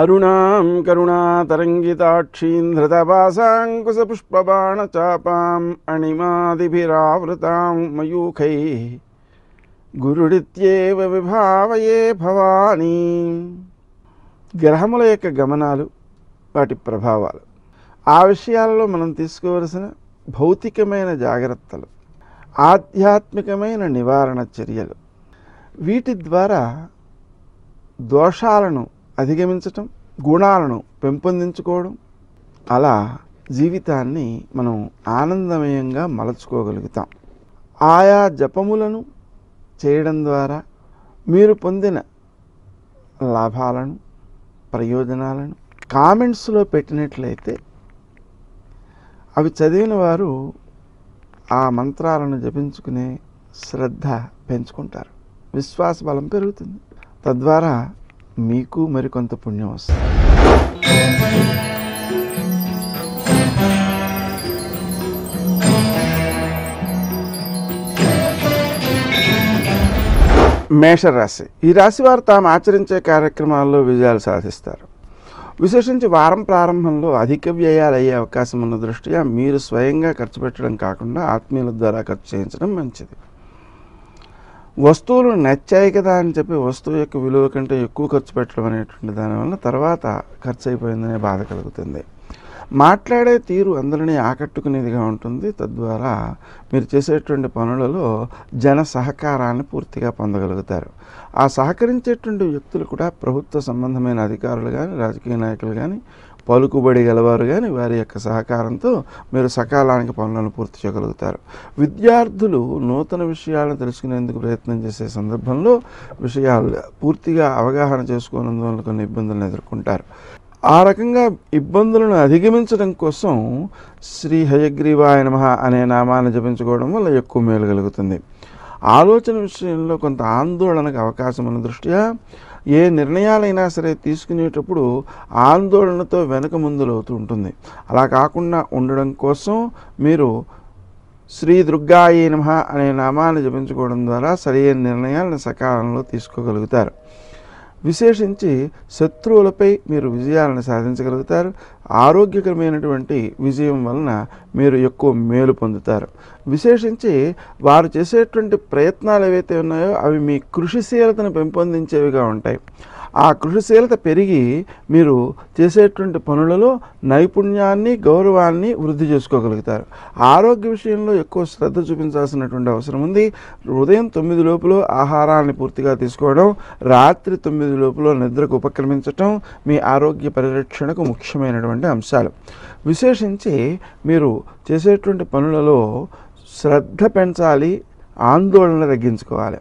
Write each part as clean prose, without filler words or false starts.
అరుణాం కరుణాతరంగితాక్షీం ధృతపాశాంకుశపుష్పబాణచాపాం అణిమాదిభిరావృతాం మయూఖైః గురుడిత్యేవ విభావయే భవానీ. గ్రహముల యొక్క గమనాలు, వాటి ప్రభావాలు, ఆ విషయాలలో మనం తీసుకోవలసిన భౌతికమైన జాగ్రత్తలు, ఆధ్యాత్మికమైన నివారణ చర్యలు, వీటి ద్వారా దోషాలను అధిగమించటం, గుణాలను పెంపొందించుకోవడం, అలా జీవితాన్ని మనం ఆనందమయంగా మలచుకోగలుగుతాం. ఆయా జపములను చేయడం ద్వారా మీరు పొందిన లాభాలను, ప్రయోజనాలను కామెంట్స్లో పెట్టినట్లయితే అవి చదివిన వారు ఆ మంత్రాలను జపించుకునే శ్రద్ధ పెంచుకుంటారు, విశ్వాస బలం పెరుగుతుంది. తద్వారా మీకు మరికొంత పుణ్యం వస్తుంది. మేషరాశి. ఈ రాశి వారు తాము ఆచరించే కార్యక్రమాల్లో విజయాలు సాధిస్తారు. విశేషించి వారం ప్రారంభంలో అధిక వ్యయాలు అయ్యే అవకాశం ఉన్న దృష్ట్యా మీరు స్వయంగా ఖర్చు పెట్టడం కాకుండా ఆత్మీయుల ద్వారా ఖర్చు చేయించడం మంచిది. వస్తువులు నచ్చాయి కదా అని చెప్పి వస్తువు యొక్క విలువ కంటే ఎక్కువ ఖర్చు పెట్టడం అనేటువంటి దానివల్ల తర్వాత ఖర్చు అయిపోయిందనే బాధ కలుగుతుంది. మాట్లాడే తీరు అందరినీ ఆకట్టుకునేదిగా ఉంటుంది. తద్వారా మీరు చేసేటువంటి పనులలో జన సహకారాన్ని పూర్తిగా పొందగలుగుతారు. ఆ సహకరించేటువంటి వ్యక్తులు కూడా ప్రభుత్వ సంబంధమైన అధికారులు కానీ, రాజకీయ నాయకులు కానీ, పలుకుబడి గలవారు కానీ, వారి యొక్క సహకారంతో మీరు సకాలానికి పనులను పూర్తి చేయగలుగుతారు. విద్యార్థులు నూతన విషయాలను తెలుసుకునేందుకు ప్రయత్నం చేసే సందర్భంలో విషయాలు పూర్తిగా అవగాహన చేసుకోనందువల్ల కొన్ని ఇబ్బందులను ఎదుర్కొంటారు. ఆ రకంగా ఇబ్బందులను అధిగమించడం కోసం శ్రీ హయగ్రీవాయ నమః అనే నామాన్ని జపించుకోవడం వల్ల ఎక్కువ మేలు కలుగుతుంది. ఆలోచన విషయంలో కొంత ఆందోళనకు అవకాశం ఉన్న దృష్ట్యా ఏ నిర్ణయాలైనా సరే తీసుకునేటప్పుడు ఆందోళనతో వెనక ముందులవుతూ ఉంటుంది. అలా కాకుండా ఉండడం కోసం మీరు శ్రీ దుర్గాయ నమః అనే నామాన్ని జపించుకోవడం ద్వారా సరైన నిర్ణయాలను సకాలంలో తీసుకోగలుగుతారు. విశేషించి శత్రువులపై మీరు విజయాలను సాధించగలుగుతారు. ఆరోగ్యకరమైనటువంటి విజయం వలన మీరు ఎక్కువ మేలు పొందుతారు. విశేషించి వారు చేసేటువంటి ప్రయత్నాలు ఏవైతే ఉన్నాయో అవి మీ కృషిశీలతను పెంపొందించేవిగా ఉంటాయి. ఆ కృషిశీలత పెరిగి మీరు చేసేటువంటి పనులలో నైపుణ్యాన్ని, గౌరవాన్ని వృద్ధి చేసుకోగలుగుతారు. ఆరోగ్య విషయంలో ఎక్కువ శ్రద్ధ చూపించాల్సినటువంటి అవసరం ఉంది. ఉదయం 9 లోపల ఆహారాన్ని పూర్తిగా తీసుకోవడం, రాత్రి 9 లోపల నిద్రకు ఉపక్రమించటం మీ ఆరోగ్య పరిరక్షణకు ముఖ్యమైనటువంటి అంశాలు. విశేషించి మీరు చేసేటువంటి పనులలో శ్రద్ధ పెంచాలి, ఆందోళన తగ్గించుకోవాలి.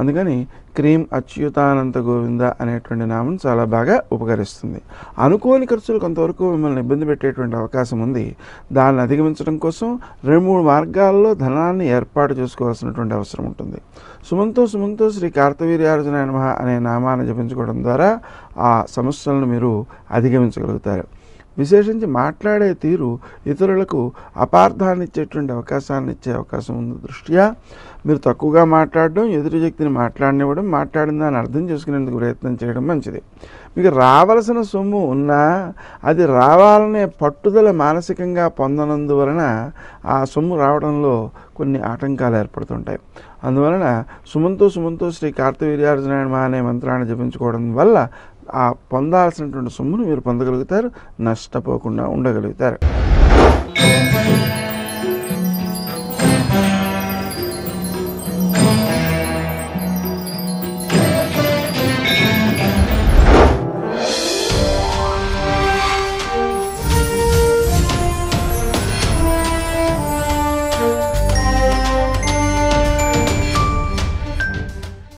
అందుకని క్రీం అచ్యుతానంత గోవింద అనేటువంటి నామం చాలా బాగా ఉపకరిస్తుంది. అనుకోని ఖర్చులు కొంతవరకు మిమ్మల్ని ఇబ్బంది పెట్టేటువంటి అవకాశం ఉంది. దాన్ని అధిగమించడం కోసం 2-3 మార్గాల్లో ధనాన్ని ఏర్పాటు చేసుకోవాల్సినటువంటి అవసరం ఉంటుంది. సుమంతో శ్రీ కార్తవీర్యార్జునాయ నమః అనే నామాన్ని జపించుకోవడం ద్వారా ఆ సమస్యలను మీరు అధిగమించగలుగుతారు. విశేషించి మాట్లాడే తీరు ఇతరులకు అపార్థాన్ని ఇచ్చేటువంటి అవకాశాన్ని ఇచ్చే అవకాశం ఉంది దృష్ట్యా మీరు తక్కువగా మాట్లాడడం, ఎదుటి వ్యక్తిని మాట్లాడనివ్వడం, మాట్లాడిన దాన్ని అర్థం చేసుకునేందుకు ప్రయత్నం చేయడం మంచిది. మీకు రావలసిన సొమ్ము ఉన్నా అది రావాలనే పట్టుదల మానసికంగా పొందనందువలన ఆ సొమ్ము రావడంలో కొన్ని ఆటంకాలు ఏర్పడుతుంటాయి. అందువలన సుమంతో శ్రీ కార్తవీర్యార్జునాయ నమః అనే మంత్రాన్ని జపించుకోవడం వల్ల ఆ పొందాల్సినటువంటి సొమ్మును మీరు పొందగలుగుతారు, నష్టపోకుండా ఉండగలుగుతారు.